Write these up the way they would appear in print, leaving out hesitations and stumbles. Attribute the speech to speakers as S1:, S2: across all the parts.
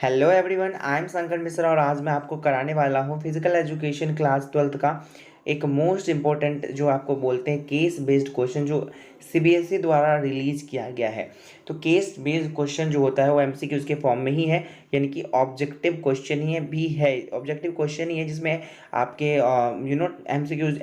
S1: Hello everyone, I am Shankar Mishra और आज मैं आपको कराने वाला हूँ फिजिकल एजुकेशन क्लास 12th का एक मोस्ट इम्पोर्टेंट जो आपको बोलते हैं केस बेस्ड क्वेश्चन जो सीबीएसई द्वारा रिलीज किया गया है। तो केस बेस्ड क्वेश्चन जो होता है वो एमसीक्यूज के फॉर्म में ही है, यानी कि ऑब्जेक्टिव क्वेश्चन ही है भी है, ऑब्जेक्टिव क्वेश्चन ही है जिसमें आपके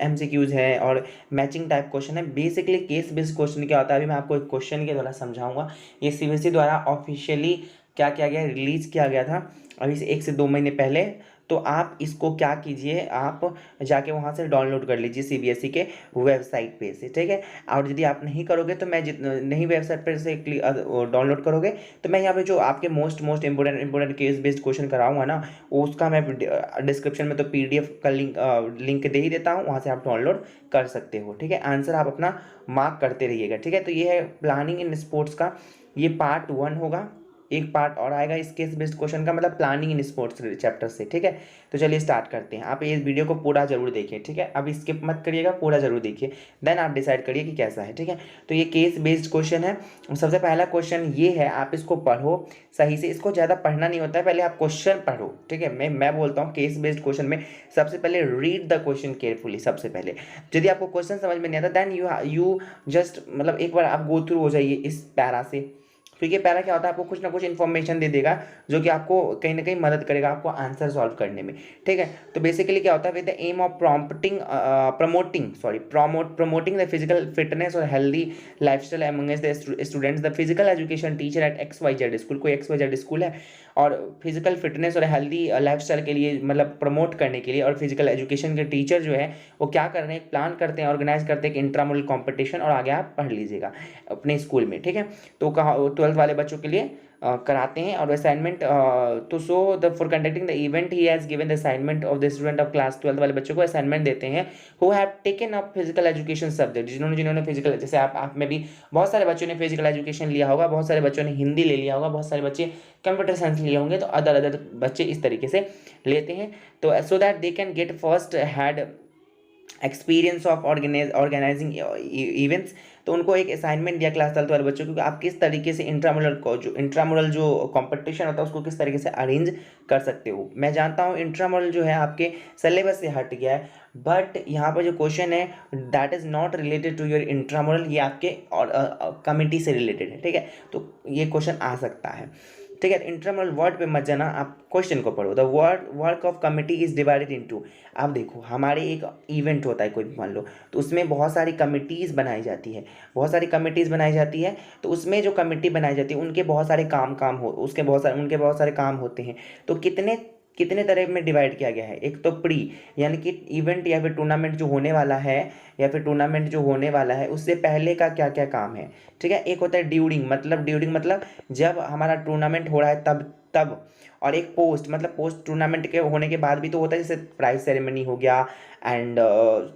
S1: एमसीक्यूज है और मैचिंग टाइप क्वेश्चन है। बेसिकली केस बेस्ड क्वेश्चन क्या होता है अभी मैं आपको एक क्वेश्चन के द्वारा समझाऊंगा। ये सीबीएसई द्वारा ऑफिशियली क्या किया गया, रिलीज़ किया गया था अभी से 1 से 2 महीने पहले। तो आप इसको क्या कीजिए, आप जाके वहाँ से डाउनलोड कर लीजिए सीबीएसई के वेबसाइट पे से, ठीक है। और यदि आप नहीं करोगे तो मैं नहीं वेबसाइट पर से डाउनलोड करोगे तो मैं यहाँ पे जो आपके most important case based question कराऊंगा ना, उसका मैं डिस्क्रिप्शन में तो पीडीएफ का लिंक दे ही देता हूँ, वहाँ से आप डाउनलोड कर सकते हो, ठीक है। आंसर आप अपना मार्क करते रहिएगा, ठीक है। तो ये है प्लानिंग इन स्पोर्ट्स का, ये पार्ट 1 होगा। एक पार्ट और आएगा इस केस बेस्ड क्वेश्चन का, मतलब प्लानिंग इन स्पोर्ट्स चैप्टर से, ठीक है। तो चलिए स्टार्ट करते हैं। आप इस वीडियो को पूरा जरूर देखिए, ठीक है। अब स्किप मत करिएगा, पूरा जरूर देखिए, देन आप डिसाइड करिए कि कैसा है, ठीक है। तो ये केस बेस्ड क्वेश्चन है। सबसे पहला क्वेश्चन ये है, आप इसको पढ़ो सही से। इसको ज़्यादा पढ़ना नहीं होता है, पहले आप क्वेश्चन पढ़ो, ठीक है। मैं बोलता हूँ केस बेस्ड क्वेश्चन में सबसे पहले रीड द क्वेश्चन केयरफुली। सबसे पहले यदि आपको क्वेश्चन समझ में नहीं आता देन यू जस्ट मतलब एक बार आप गो थ्रू हो जाइए इस पैरा से। तो ये पैरा क्या होता है, आपको कुछ ना कुछ इन्फॉर्मेशन दे देगा जो कि आपको कहीं ना कहीं मदद करेगा आपको आंसर सॉल्व करने में, ठीक है। तो बेसिकली क्या होता है, with the aim of promoting the physical fitness और healthy lifestyle amongst the students, the physical education teacher at XYZ school, कोई XYZ स्कूल है और फिजिकल फिटनेस और हेल्दी लाइफस्टाइल के लिए मतलब प्रमोट करने के लिए, और फिजिकल एजुकेशन के टीचर जो है वो क्या कर रहे हैं, प्लान करते हैं, ऑर्गेनाइज करते हैं कि इंट्रामुरल कॉम्पिटिशन, और आगे आप पढ़ लीजिएगा अपने स्कूल में, ठीक है। तो कहा 12th वाले बच्चों के लिए कराते हैं। और असाइनमेंट तो so the for conducting the event he has given the assignment of the student of class 12 वाले बच्चों को असाइनमेंट देते हैं who have taken up physical education subject, जिन्होंने फिजिकल, जैसे आप में भी बहुत सारे बच्चों ने फिजिकल एजुकेशन लिया होगा, बहुत सारे बच्चों ने हिंदी ले लिया होगा, बहुत सारे बच्चे कंप्यूटर साइंस लिए होंगे, तो अदर अदर बच्चे इस तरीके से लेते हैं। तो so that they can get first hand experience of organising events. तो उनको एक असाइनमेंट दिया क्लास 12 वाले बच्चों को कि आप किस तरीके से इंट्रामुरल जो कंपटीशन होता है उसको किस तरीके से अरेंज कर सकते हो। मैं जानता हूँ इंट्रामुरल जो है आपके सिलेबस से हट गया है, बट यहाँ पर जो क्वेश्चन है that is not related to your intramural, ये आपके और कमिटी से रिलेटेड है, ठीक है। तो ये क्वेश्चन आ सकता है, ठीक है। इंटरनल वर्ड पे मत जाना, आप क्वेश्चन को पढ़ो। The work of committee is divided into, आप देखो हमारे एक इवेंट होता है कोई भी, मान लो, तो उसमें बहुत सारी कमिटीज़ बनाई जाती है, बहुत सारी कमिटीज़ बनाई जाती है। तो उसमें जो कमिटी बनाई जाती है उनके बहुत सारे काम हो, उनके बहुत सारे काम होते हैं। तो कितने कितने तरह में डिवाइड किया गया है। एक तो प्री, यानी कि इवेंट या फिर टूर्नामेंट जो होने वाला है, उससे पहले का क्या क्या काम है, ठीक है। एक होता है ड्यूरिंग मतलब जब हमारा टूर्नामेंट हो रहा है तब। और एक पोस्ट, मतलब पोस्ट टूर्नामेंट के होने के बाद भी तो होता है, जैसे प्राइज सेरेमनी हो गया एंड,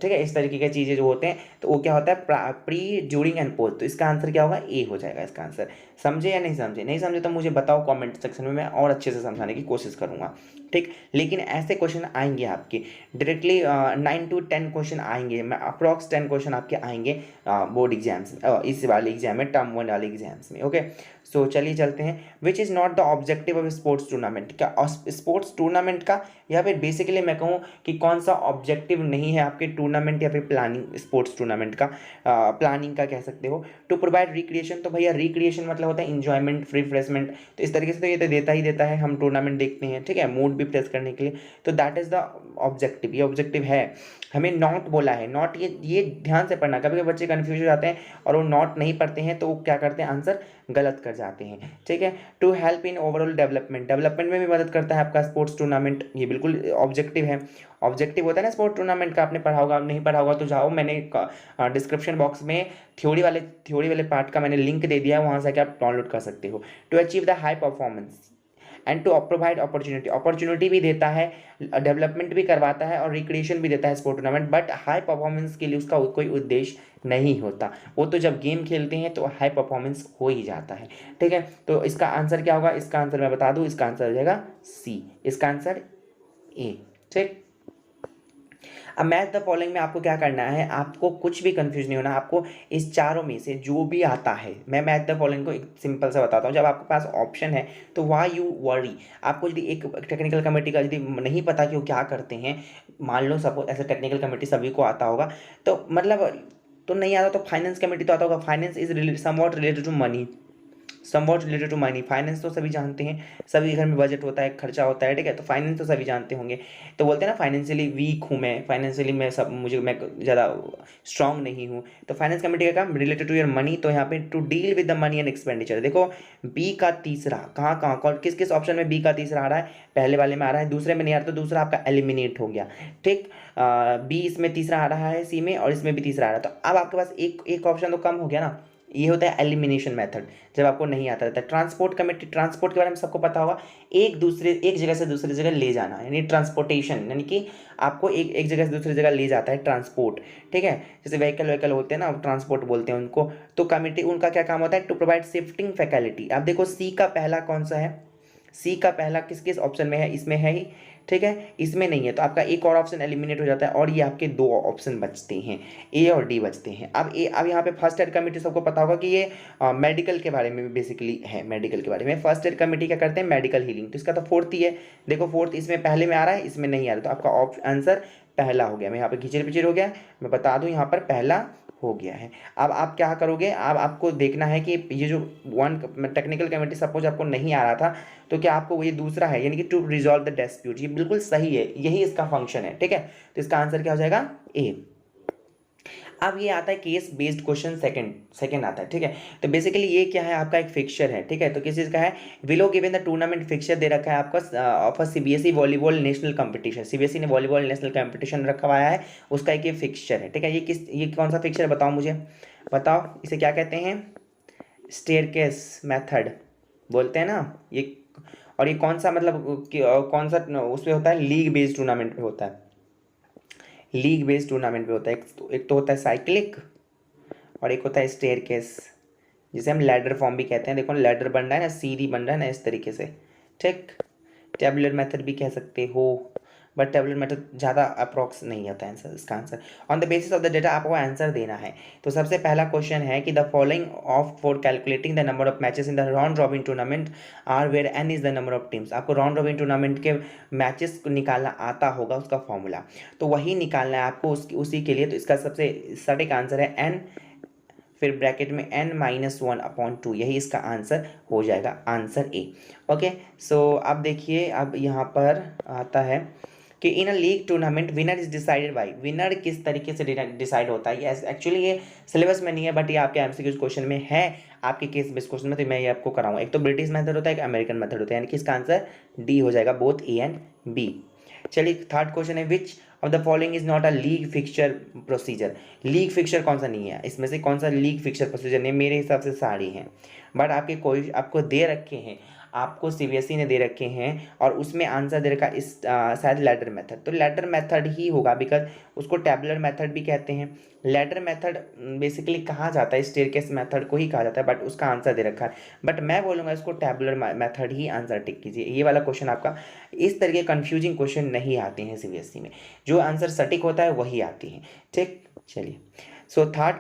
S1: ठीक है, इस तरीके की चीज़ें जो होते हैं तो वो क्या होता है, प्री ड्यूरिंग एंड पोस्ट। तो इसका आंसर क्या होगा, ए हो जाएगा इसका आंसर। समझे या नहीं समझे? नहीं समझे तो मुझे बताओ कमेंट सेक्शन में, मैं और अच्छे से समझाने की कोशिश करूँगा, ठीक। लेकिन ऐसे क्वेश्चन आएंगे आपके डायरेक्टली 9 to 10 क्वेश्चन आएंगे, मैं अप्रॉक्स 10 क्वेश्चन आपके आएंगे बोर्ड एग्जाम्स में, इस वाले एग्जाम में, टर्म 1 वाले एग्जाम्स में, ओके। सो चलिए चलते हैं। Which is not the objective of sports tournament, क्या स्पोर्ट्स टूर्नामेंट का, या फिर बेसिकली मैं कहूँ कि कौन सा ऑब्जेक्टिव नहीं है आपके टूर्नामेंट या फिर प्लानिंग, स्पोर्ट्स टूर्नामेंट का प्लानिंग का कह सकते हो। टू प्रोवाइड रिक्रिएशन, तो भैया रिक्रिएशन मतलब होता है इंजॉयमेंट, रिफ्रेशमेंट, तो इस तरीके से तो ये तो देता ही देता है, हम टूर्नामेंट देखते हैं, ठीक है, मूड भी फ्रेश करने के लिए। तो दैट इज़ द ऑब्जेक्टिव, ये ऑब्जेक्टिव है। हमें नॉट बोला है, नॉट, ये ध्यान से पढ़ना, कभी कभी बच्चे कन्फ्यूज हो जाते हैं और वो नॉट नहीं पढ़ते हैं तो वो क्या करते हैं, आंसर गलत कर जाते हैं, ठीक है। To help in overall development में भी मदद करता है आपका स्पोर्ट्स टूर्नामेंट, ये बिल्कुल ऑब्जेक्टिव है। ऑब्जेक्टिव होता है ना स्पोर्ट्स टूर्नामेंट का, आपने पढ़ा होगा, नहीं पढ़ा होगा तो जाओ, मैंने डिस्क्रिप्शन बॉक्स में थ्योरी वाले पार्ट का मैंने लिंक दे दिया है, वहाँ से आप डाउनलोड कर सकते हो। To achieve the high performance and to provide opportunity भी देता है, डेवलपमेंट भी करवाता है और रिक्रिएशन भी देता है sport tournament, but high performance के लिए उसका कोई उद्देश्य नहीं होता। वो तो जब गेम खेलते हैं तो हाई परफॉर्मेंस हो ही जाता है, ठीक है। तो इसका आंसर क्या होगा, इसका आंसर मैं बता दूं, इसका आंसर हो जाएगा सी, इसका आंसर ए, ठीक। अब मैच द फॉलोइंग में आपको क्या करना है, आपको कुछ भी कंफ्यूज नहीं होना, आपको इस चारों में से जो भी आता है, मैं मैच द फॉलोइंग को एक सिंपल से बताता हूँ। जब आपके पास ऑप्शन है तो वाई यू वरी, आपको यदि एक टेक्निकल कमेटी का यदि नहीं पता कि वो क्या करते हैं, मान लो सपोज ऐसे टेक्निकल कमेटी सभी को आता होगा, तो मतलब तो नहीं आता तो फाइनेंस कमेटी तो आता होगा। Finance is somewhat related to money, somewhat related to money, finance तो सभी जानते हैं, सभी के घर में बजट होता है, खर्चा होता है, ठीक है, तो फाइनेंस तो सभी जानते होंगे। तो बोलते हैं ना फाइनेंशियली वीक हूँ मैं, फाइनेंशियली मैं सब मैं ज़्यादा स्ट्रांग नहीं हूँ, तो फाइनेंस कमेटी का काम रिलेटेड टू योर मनी, तो यहाँ पे to deal with the money and expenditure. देखो बी का तीसरा कहाँ कहाँ कौन किस किस ऑप्शन में बी का तीसरा आ रहा है, पहले वाले में आ रहा है, दूसरे में नहीं आ रहा, तो दूसरा आपका एलिमिनेट हो गया, ठीक। बी इसमें तीसरा आ रहा है सी में, और इसमें भी तीसरा आ रहा है, तो अब आपके पास एक एक ऑप्शन तो कम हो गया ना, ये होता है एलिमिनेशन मेथड, जब आपको नहीं आता रहता। ट्रांसपोर्ट कमेटी, ट्रांसपोर्ट के बारे में सबको पता होगा, एक जगह से दूसरी जगह ले जाना, यानी ट्रांसपोर्टेशन, यानी कि आपको एक जगह से दूसरी जगह ले जाता है ट्रांसपोर्ट, ठीक है। जैसे व्हीकल होते हैं ना, ट्रांसपोर्ट बोलते हैं उनको। तो कमेटी उनका क्या काम होता है, टू प्रोवाइड शिफ्टिंग फैसिलिटी। आप देखो सी का पहला कौन सा है, सी का पहला किस किस ऑप्शन में है, इसमें है ही, ठीक है, इसमें नहीं है, तो आपका एक और ऑप्शन एलिमिनेट हो जाता है, और ये आपके दो ऑप्शन बचते हैं, ए और डी बचते हैं। अब यहाँ पे फर्स्ट एड कमेटी सबको पता होगा कि ये मेडिकल के बारे में बेसिकली है, मेडिकल के बारे में फर्स्ट एड कमेटी क्या करते हैं, मेडिकल हीलिंग, तो इसका तो फोर्थ ही है। देखो फोर्थ इसमें पहले में आ रहा है, इसमें नहीं आ रहा, तो आपका आंसर पहला हो गया। मैं यहाँ पे खिचड़ पिचड़ हो गया, मैं बता दूं यहाँ पर पहला हो गया है। अब आप क्या करोगे, अब आपको देखना है कि ये जो वन टेक्निकल कमेटी सपोज आपको नहीं आ रहा था, तो क्या आपको ये दूसरा है, यानी कि टू रिजॉल्व द डिस्प्यूट, ये बिल्कुल सही है, यही इसका फंक्शन है, ठीक है। तो इसका आंसर क्या हो जाएगा, ए। अब ये आता है केस बेस्ड क्वेश्चन, सेकंड आता है, ठीक है। तो बेसिकली ये क्या है, आपका एक फिक्सचर है, ठीक है। तो किस चीज़ का है, below given the tournament fixture दे रखा है आपका of a CBSE volleyball national competition, CBSE ने वॉलीबॉल नेशनल कंपटीशन रखा हुआ है, उसका एक ये फिक्सचर है, ठीक है। ये कौन सा फिक्सचर बताओ मुझे, बताओ इसे क्या कहते हैं, स्टेयरकेस मेथड बोलते हैं ना ये। और ये कौन सा मतलब कौन सा उसमें होता है, लीग बेस्ड टूर्नामेंट पे होता है, लीग बेस्ड टूर्नामेंट पे होता है। एक तो होता है साइक्लिक, और एक होता है स्टेयरकेस, जिसे हम लैडर फॉर्म भी कहते हैं। देखो लैडर बन रहा है ना, सीढ़ी बन रहा है ना, इस तरीके से, ठीक। टेबुलर मेथड भी कह सकते हो, बट टेबुलर मेथड ज़्यादा अप्रॉक्स नहीं होता है आंसर, इसका answer on the basis of the data आपको आंसर देना है। तो सबसे पहला क्वेश्चन है कि the following of for calculating the number of matches in the round robin tournament are where n is the number of teams. आपको round robin tournament के मैचेस को निकालना आता होगा, उसका फॉर्मूला तो वही निकालना है आपको उसी के लिए। तो इसका सबसे सटीक आंसर है एन, फिर ब्रैकेट में n-1/2, यही इसका आंसर हो जाएगा, आंसर ए। ओके, सो अब देखिए, अब यहाँ पर आता है कि in a league tournament winner is decided by, winner किस तरीके से डिसाइड होता है। ये एक्चुअली ये सिलेबस में नहीं है, बट ये आपके एमसीक्यू क्वेश्चन में है, आपके केस बेस्ड क्वेश्चन में, तो मैं ये आपको कराऊंगा। एक तो ब्रिटिश मेथड होता है, एक अमेरिकन मेथड होता है, यानी कि इसका आंसर डी हो जाएगा, बोथ ए एंड बी। चलिए थर्ड क्वेश्चन है, which of the following is not a league fixture procedure. League fixture कौन सा नहीं है, इसमें से कौन सा लीग फिक्सचर प्रोसीजर नहीं, मेरे हिसाब से सारी हैं, बट आपके कोई आपको दे रखे हैं, आपको सीबीएसई ने दे रखे हैं, और उसमें आंसर दे रखा इस शायद लैडर मेथड, तो लैडर मेथड ही होगा, बिकॉज उसको टैबुलर मेथड भी कहते हैं। लैडर मेथड बेसिकली कहा जाता है, स्टेयरकेस मेथड को ही कहा जाता है, बट उसका आंसर दे रखा है, बट मैं बोलूँगा इसको टैबुलर मेथड ही आंसर टिक कीजिए। ये वाला क्वेश्चन आपका, इस तरह के कन्फ्यूजिंग क्वेश्चन नहीं आते हैं सीबीएसई में, जो आंसर सटीक होता है वही आती हैं, ठीक। चलिए, सो थर्ड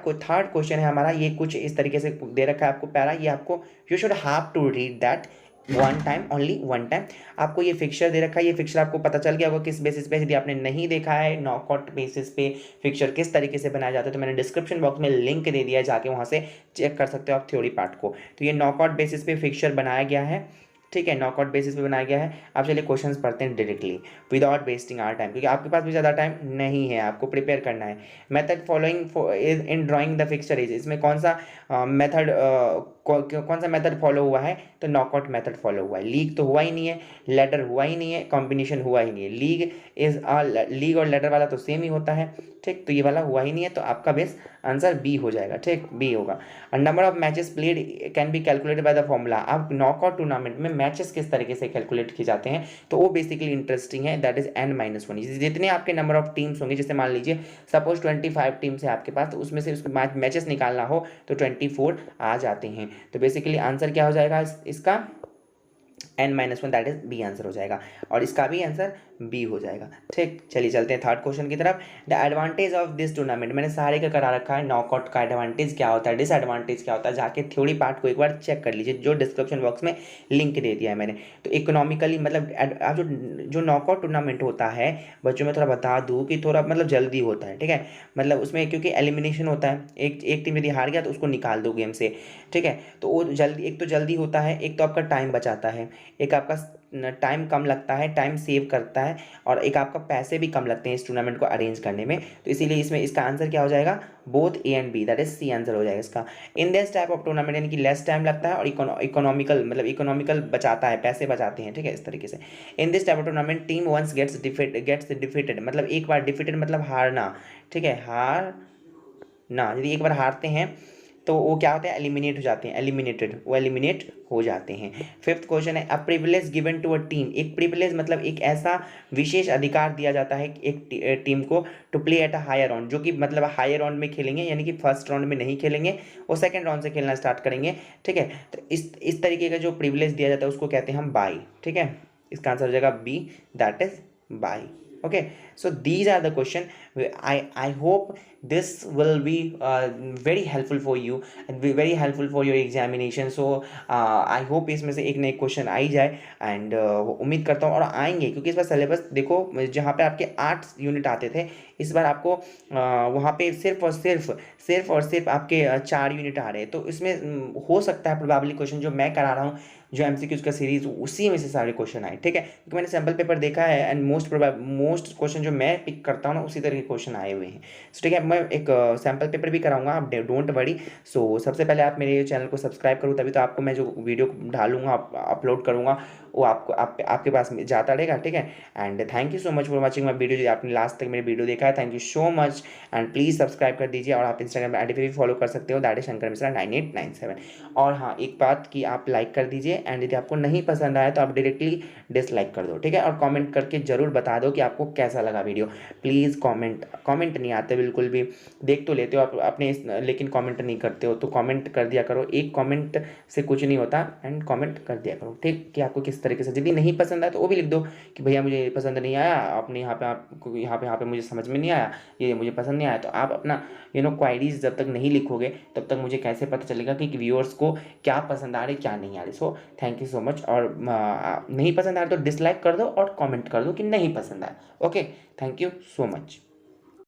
S1: क्वेश्चन है हमारा, ये कुछ इस तरीके से दे रखा है आपको पैरा, ये आपको you should have to read that one time, only one time. आपको ये फिक्सचर दे रखा है, ये फिक्सचर आपको पता चल गया होगा किस बेसिस पे, यदि आपने नहीं देखा है नॉकआउट बेसिस पे फिक्सचर किस तरीके से बनाया जाता है, तो मैंने डिस्क्रिप्शन बॉक्स में लिंक दे दिया है, जाके वहाँ से चेक कर सकते हो आप थ्योरी पार्ट को। तो ये नॉकआउट बेसिस पे फिक्सचर बनाया गया है, ठीक है, नॉकआउट बेसिस पे बनाया गया है। आप चलिए क्वेश्चंस पढ़ते हैं directly without wasting our time, क्योंकि आपके पास भी ज़्यादा टाइम नहीं है, आपको प्रिपेयर करना है। Method following in drawing the fixture is, इसमें कौन सा मेथड कौन सा मेथड फॉलो हुआ है, तो नॉकआउट मेथड फॉलो हुआ है। लीग तो हुआ ही नहीं है, लेडर हुआ ही नहीं है, कॉम्बिनेशन हुआ ही नहीं है। लीग और लेडर वाला तो सेम ही होता है, ठीक, तो ये वाला हुआ ही नहीं है, तो आपका बेस आंसर बी हो जाएगा, ठीक, बी होगा। Number of matches played can be calculated by the formula. अब नॉकआउट टूर्नामेंट में मैचेस किस तरीके से कैलकुलेट किए जाते हैं, तो वो बेसिकली इंटरेस्टिंग है, दैट इज n-1। जितने आपके नंबर ऑफ टीम्स होंगे, जैसे मान लीजिए सपोज 25 टीम्स है आपके पास, तो उसमें से उसके मैचेस निकालना हो तो 24 आ जाते हैं। तो बेसिकली आंसर क्या हो जाएगा इसका, n-1 that is B answer हो जाएगा, और इसका भी आंसर बी हो जाएगा। ठीक, चलिए चलते हैं थर्ड क्वेश्चन की तरफ। The advantage of this tournament, मैंने सारे का करा रखा है, नॉकआउट का एडवांटेज क्या होता है, डिसएडवांटेज क्या होता है, जाके थ्योरी पार्ट को एक बार चेक कर लीजिए, जो डिस्क्रिप्शन बॉक्स में लिंक दे दिया है मैंने। तो इकोनॉमिकली मतलब आप जो नॉकआउट टूर्नामेंट होता है बच्चों में, थोड़ा बता दूँ कि थोड़ा मतलब जल्दी होता है, ठीक है, मतलब उसमें क्योंकि एलिमिनेशन होता है, एक टीम यदि हार गया तो उसको निकाल दो गेम से, ठीक है, तो वो जल्दी, एक तो जल्दी होता है, एक तो आपका टाइम बचाता है, एक आपका टाइम कम लगता है, टाइम सेव करता है, और एक आपका पैसे भी कम लगते हैं इस टूर्नामेंट को अरेंज करने में। तो इसीलिए इसमें इसका आंसर क्या हो जाएगा, both A and B, that is C answer हो जाएगा इसका। In this type of tournament यानी कि लेस टाइम लगता है और इकोनॉमिकल मतलब इकोनॉमिकल बचाता है, पैसे बचाते हैं, ठीक है, इस तरीके से। In this type of tournament team once gets defeated, मतलब एक बार डिफीटेड मतलब हारना, ठीक है, हार ना, यदि एक बार हारते हैं तो वो क्या होता है, एलिमिनेट हो जाते हैं, एलिमिनेटेड, वो एलिमिनेट हो जाते हैं। फिफ्थ क्वेश्चन है, a privilege given to a team, एक प्रिविलेज मतलब एक ऐसा विशेष अधिकार दिया जाता है एक टीम को, to play at a higher round, जो कि मतलब हायर राउंड में खेलेंगे, यानी कि फर्स्ट राउंड में नहीं खेलेंगे, वो सेकंड राउंड से खेलना स्टार्ट करेंगे, ठीक है। तो इस तरीके का जो प्रिविलेज दिया जाता है उसको कहते हैं हम बाई, ठीक है, इसका आंसर हो जाएगा B, that is bye. Okay, so these are the question. I hope this will be very helpful for you and be very helpful for your examination. So I hope इसमें से एक ना एक क्वेश्चन आ ही जाए, and उम्मीद करता हूँ और आएंगे, क्योंकि इस बार सिलेबस देखो, जहाँ पे आपके 8 यूनिट आते थे, इस बार आपको वहाँ पे सिर्फ आपके 4 यूनिट आ रहे हैं। तो इसमें हो सकता है प्रोबेबली क्वेश्चन जो मैं करा रहा हूँ, जो एमसीक्यूज का सीरीज, उसी में से सारे क्वेश्चन आए, ठीक है, क्योंकि मैंने सैम्पल पेपर देखा है, एंड मोस्ट क्वेश्चन जो मैं पिक करता हूँ ना, उसी तरह के क्वेश्चन आए हुए हैं। सो ठीक है, मैं एक सैम्पल पेपर भी कराऊंगा, आप डोंट वरी। सो सबसे पहले आप मेरे चैनल को सब्सक्राइब करो, तभी तो आपको मैं जो वीडियो डालूंगा, अपलोड करूँगा, वो आपके पास जाता रहेगा, ठीक है। And thank you so much for watching my video, जो आपने लास्ट तक मेरी वीडियो देखा है, thank you so much, and please subscribe कर दीजिए, और आप इंस्टाग्राम आई डी पे भी फॉलो कर सकते हो, दैट इज शंकर मिश्रा 9897। और हाँ, एक बात कि आप लाइक कर दीजिए, एंड यदि आपको नहीं पसंद आया तो आप डायरेक्टली डिसलाइक कर दो, ठीक है, और कमेंट करके ज़रूर बता दो कि आपको कैसा लगा वीडियो। प्लीज़ कमेंट नहीं आते बिल्कुल भी, देख तो लेते हो आप अपने, लेकिन कमेंट नहीं करते हो, तो कमेंट कर दिया करो, एक कमेंट से कुछ नहीं होता, एंड कमेंट कर दिया करो, ठीक, कि आपको किस तरीके से, यदि नहीं पसंद आया तो वो भी लिख दो कि भैया मुझे पसंद नहीं आया, आपने यहाँ पे मुझे समझ में नहीं आया, ये मुझे पसंद नहीं आया। तो आप अपना क्वायरीज जब तक नहीं लिखोगे, तब तक मुझे कैसे पता चलेगा कि व्यूअर्स को क्या पसंद आ रही, क्या नहीं आ रही। So thank you so much, और नहीं पसंद आ रहा तो डिसलाइक कर दो और कमेंट कर दो कि नहीं पसंद आया। Okay, thank you so much.